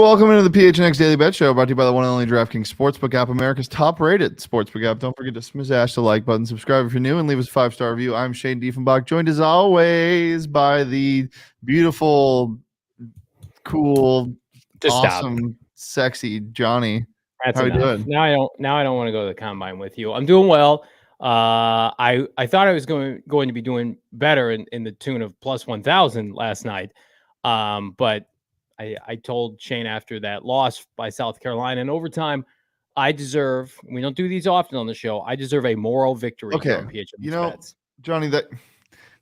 welcome into the PHNX Daily Bet Show, brought to you by the one and only DraftKings Sportsbook app, America's top-rated sportsbook app. Don't forget to smash the like button, subscribe if you're new, and leave us a 5-star review. I'm Shane Diefenbach, joined as always by the beautiful, cool, awesome, sexy Johnny. That's How enough. you doing? Now I don't want to go to the combine with you. I'm doing well. I thought I was going to be doing better in the tune of plus 1,000 last night. But I told Shane after that loss by South Carolina in overtime, we don't do these often on the show, I deserve a moral victory here on PHNX Bets. Johnny,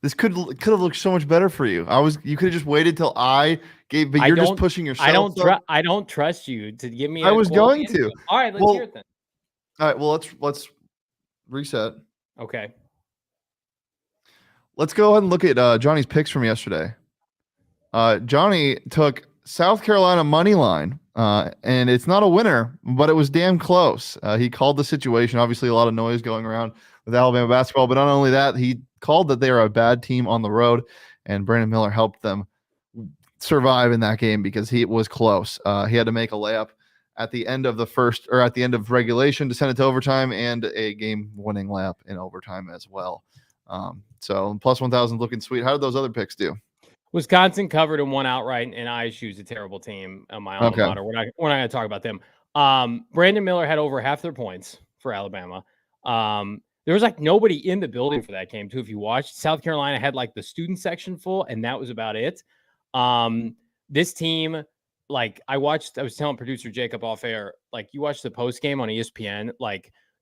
this could have looked so much better for you. You could have just waited till I gave, but you're just pushing yourself. I don't trust you to give me. I was going to. All right, let's hear it then. All right, well let's reset. Okay. Let's go ahead and look at Johnny's picks from yesterday. Johnny took South Carolina money line, and it's not a winner, but it was damn close. He called the situation. Obviously, a lot of noise going around with Alabama basketball, but not only that, he called that they are a bad team on the road, and Brandon Miller helped them survive in that game because he was close. He had to make a layup at the end of at the end of regulation to send it to overtime, and a game-winning layup in overtime as well. So plus 1,000 looking sweet. How did those other picks do? Wisconsin covered and won outright, and ISU's a terrible team on my alma mater. We're not going to talk about them. Brandon Miller had over half their points for Alabama. There was like nobody in the building for that game too. If you watched, South Carolina had like the student section full, and that was about it. This team, I was telling producer Jacob off air, you watch the post game on ESPN,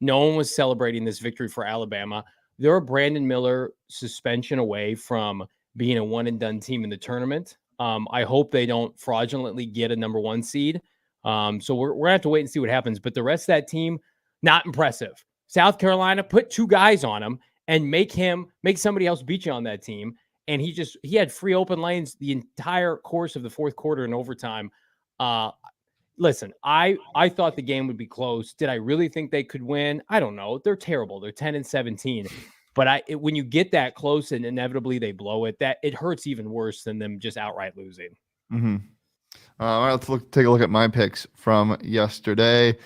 no one was celebrating this victory for Alabama. They're a Brandon Miller suspension away from being a one and done team in the tournament. I hope they don't fraudulently get a number 1 seed. So we're gonna have to wait and see what happens. But the rest of that team, not impressive. South Carolina, put 2 guys on him and make somebody else beat you on that team. And he had free open lanes the entire course of the fourth quarter and overtime. Listen, I thought the game would be close. Did I really think they could win? I don't know. They're terrible. They're 10-17. But when you get that close and inevitably they blow it, that it hurts even worse than them just outright losing. Mm-hmm. All right, let's take a look at my picks from yesterday.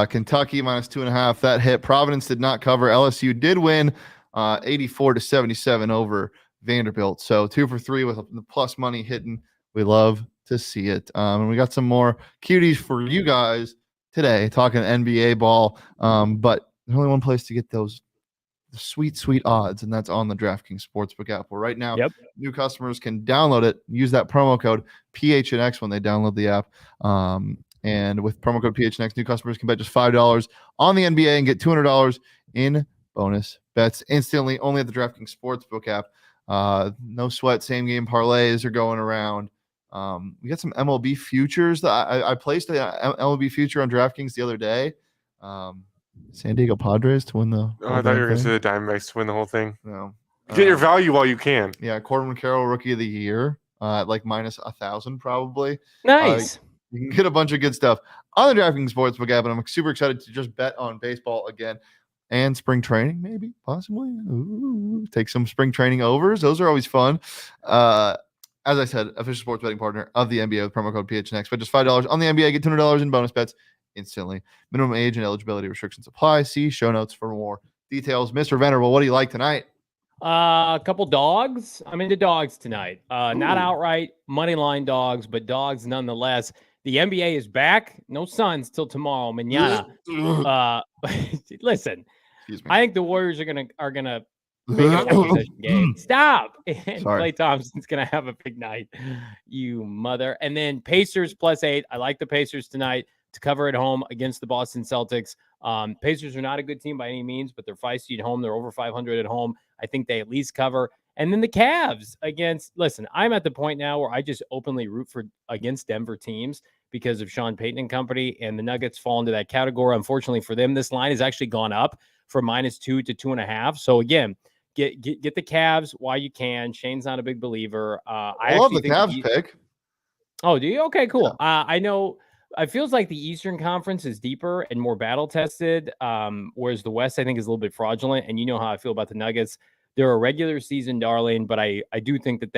Kentucky minus 2.5. That hit. Providence did not cover. LSU did win 84-77 over Vanderbilt. So 2 for 3 with the plus money hitting. We love to see it. And we got some more cuties for you guys today, talking NBA ball. But there's only one place to get those sweet odds, and that's on the DraftKings Sportsbook app. Well, right now, new customers can download it, use that promo code PHNX when they download the app. And with promo code PHNX, new customers can bet just $5 on the NBA and get $200 in bonus bets instantly, only at the DraftKings Sportsbook app. No sweat, same game parlays are going around. We got some MLB futures. I placed an MLB future on DraftKings the other day. San Diego Padres to win the. I thought you were going to say the Diamondbacks to win the whole thing. No, get your value while you can. Yeah, Corbin Carroll, Rookie of the Year, at minus 1,000 probably. Nice. You can get a bunch of good stuff on the DraftKings Sportsbook app, and I'm super excited to just bet on baseball again and spring training, maybe, possibly. Ooh, take some spring training overs; those are always fun. As I said, official sports betting partner of the NBA with promo code PHNX. Bet just $5 on the NBA, get $200 in bonus bets instantly. Minimum age and eligibility restrictions apply. See show notes for more details. Mr. Venerable, what do you like tonight? A couple dogs. I'm into dogs tonight. Not outright money line dogs, but dogs nonetheless. The NBA is back. No Suns till tomorrow. Mañana. Listen, I think the Warriors are gonna make it a possession game. Stop. And Klay Thompson's gonna have a big night. You mother. And then Pacers +8. I like the Pacers tonight to cover at home against the Boston Celtics. Pacers are not a good team by any means, but they're feisty at home. They're over 500 at home. I think they at least cover. And then the Cavs listen, I'm at the point now where I just openly root against Denver teams because of Sean Payton and company, and the Nuggets fall into that category. Unfortunately for them, this line has actually gone up from -2 to 2.5. So again, get the Cavs while you can. Shane's not a big believer. I love the Cavs pick. Oh, do you? Okay, cool. Yeah. I know it feels like the Eastern Conference is deeper and more battle tested, whereas the West, I think, is a little bit fraudulent. And you know how I feel about the Nuggets. They're a regular season darling, but I do think that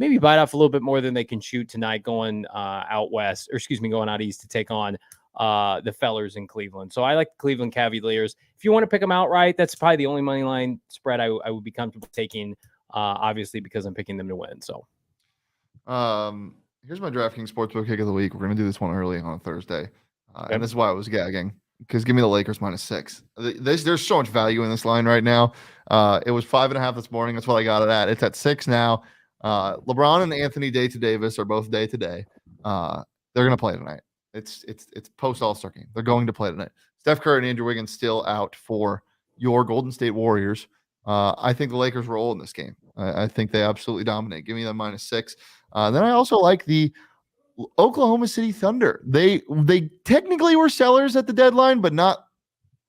maybe bite off a little bit more than they can shoot tonight going out west, or excuse me, going out east to take on the Fellers in Cleveland. So I like the Cleveland Cavaliers. If you want to pick them outright, that's probably the only money line spread I would be comfortable taking, obviously, because I'm picking them to win. So here's my DraftKings Sportsbook kick of the week. We're going to do this one early on a Thursday. Okay. And this is why I was gagging, because give me the Lakers -6. There's so much value in this line right now. It was 5.5 this morning. That's what I got it at. It's at 6 now. LeBron and Anthony Davis are both day to day. They're going to play tonight. It's post All-Star game. They're going to play tonight. Steph Curry and Andrew Wiggins still out for your Golden State Warriors. I think the Lakers roll in this game. I think they absolutely dominate. Give me the -6. Then I also like the Oklahoma City Thunder. They technically were sellers at the deadline, but not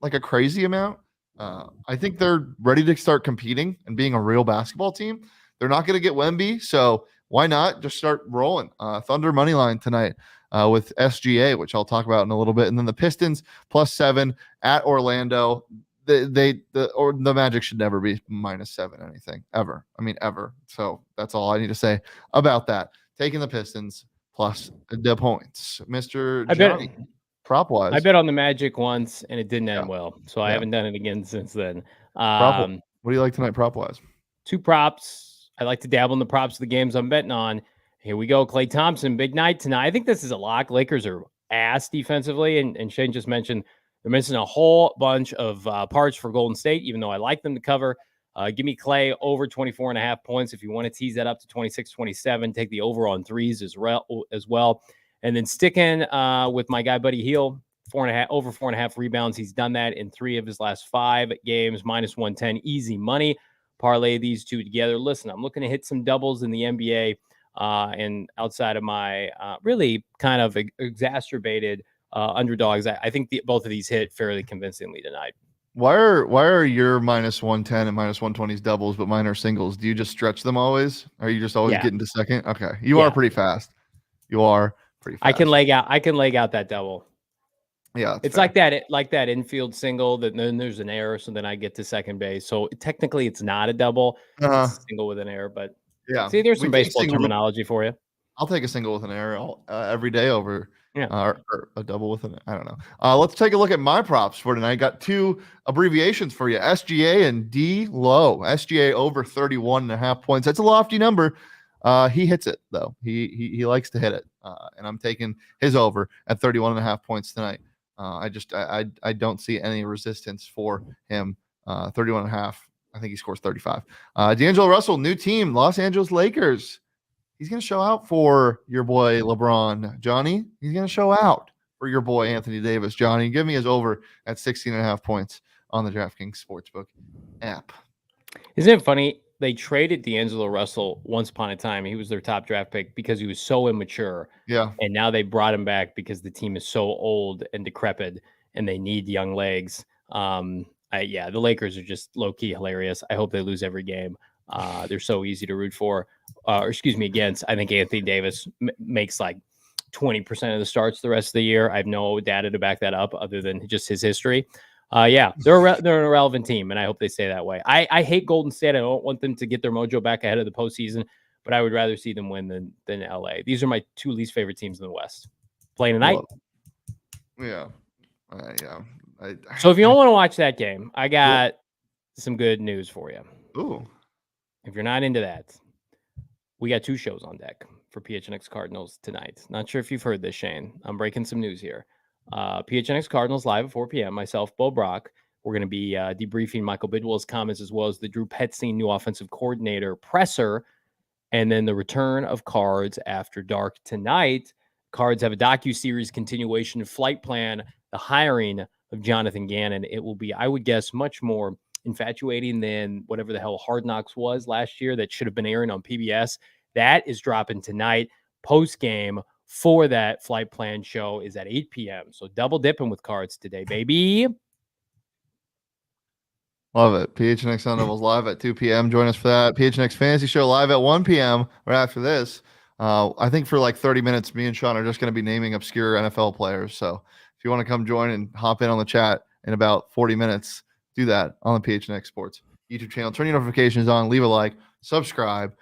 like a crazy amount. I think they're ready to start competing and being a real basketball team. They're not going to get Wemby, so why not just start rolling? Thunder money line tonight with SGA, which I'll talk about in a little bit, and then the Pistons +7 at Orlando. The Magic should never be -7 anything ever. I mean ever. So that's all I need to say about that. Taking the Pistons plus the points, Mr. Johnny. Prop wise, I bet on the Magic once and it didn't end well, so I haven't done it again since then. What do you like tonight, prop wise? 2 props. I like to dabble in the props of the games I'm betting on. Here we go. Klay Thompson, big night tonight. I think this is a lock. Lakers are ass defensively, and Shane just mentioned they're missing a whole bunch of parts for Golden State, even though I like them to cover. Give me Klay over 24.5 points. If you want to tease that up to 26, 27, take the over on threes as well. And then sticking with my guy, Buddy Hield, over 4.5 rebounds. He's done that in 3 of his last 5 games, -110, easy money. Parlay these two together. Listen, I'm looking to hit some doubles in the NBA and outside of my really kind of exacerbated underdogs. I think both of these hit fairly convincingly tonight. Why are your -110 and -120s doubles, but mine are singles? Do you just stretch them always? Are you just always getting to second? Okay, you are pretty fast. You are pretty fast. I can leg out that double. Yeah, it's fair. like that infield single. That then there's an error, so then I get to second base. So technically, it's not a double. It's a single with an error, but yeah. See, there's some baseball terminology for you. I'll take a single with an error every day over or a double with an. I don't know. Let's take a look at my props for tonight. I got 2 abbreviations for you: SGA and D low. SGA over 31.5 points. That's a lofty number. He hits it though. He likes to hit it, and I'm taking his over at 31.5 points tonight. I don't see any resistance for him. 31.5. I think he scores 35. D'Angelo Russell, new team, Los Angeles Lakers. He's going to show out for your boy LeBron, Johnny. He's going to show out for your boy Anthony Davis, Johnny. Give me his over at 16.5 points on the DraftKings Sportsbook app. Isn't it funny? They traded D'Angelo Russell once upon a time. He was their top draft pick because he was so immature. Yeah. And now they brought him back because the team is so old and decrepit and they need young legs. The Lakers are just low-key hilarious. I hope they lose every game. They're so easy to root for. Against. I think Anthony Davis makes like 20% of the starts the rest of the year. I have no data to back that up other than just his history. They're an irrelevant team, and I hope they stay that way. I hate Golden State. I don't want them to get their mojo back ahead of the postseason, but I would rather see them win than LA. These are my 2 least favorite teams in the West. Playing tonight. Yeah. So if you don't want to watch that game, I got some good news for you. Ooh. If you're not into that, we got 2 shows on deck for PHNX Cardinals tonight. Not sure if you've heard this, Shane. I'm breaking some news here. PHNX Cardinals live at 4 p.m. Myself, Bo Brock. We're going to be debriefing Michael Bidwell's comments as well as the Drew Petzing new offensive coordinator presser, and then the return of Cards After Dark tonight. Cards have a docuseries continuation flight plan, the hiring of Jonathan Gannon. It will be, I would guess, much more infatuating than whatever the hell Hard Knocks was last year that should have been airing on PBS. That is dropping tonight. Post game for that flight plan show is at 8 p.m. So double dipping with Cards today, baby. Love it. PHNX Sun Devils live at 2 p.m. Join us for that. PHNX Fantasy Show live at 1 p.m. right after this. I think for like 30 minutes, me and Sean are just going to be naming obscure NFL players. So if you want to come join and hop in on the chat in about 40 minutes, do that on the PHNX Sports YouTube channel. Turn your notifications on, leave a like, subscribe.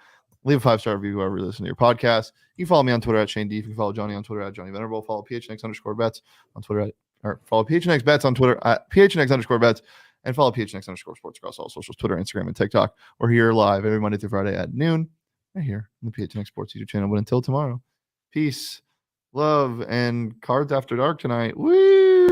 Leave a 5-star review wherever you listen to your podcast. You can follow me on Twitter at Shane D. You can follow Johnny on Twitter at Johnny Venerable. Follow PHNX_bets on Twitter or follow PHNX bets on Twitter at PHNX_bets, and follow PHNX_sports across all socials, Twitter, Instagram, and TikTok. We're here live every Monday through Friday at noon right here on the PHNX Sports YouTube channel. But until tomorrow, peace, love, and cards after dark tonight. Woo!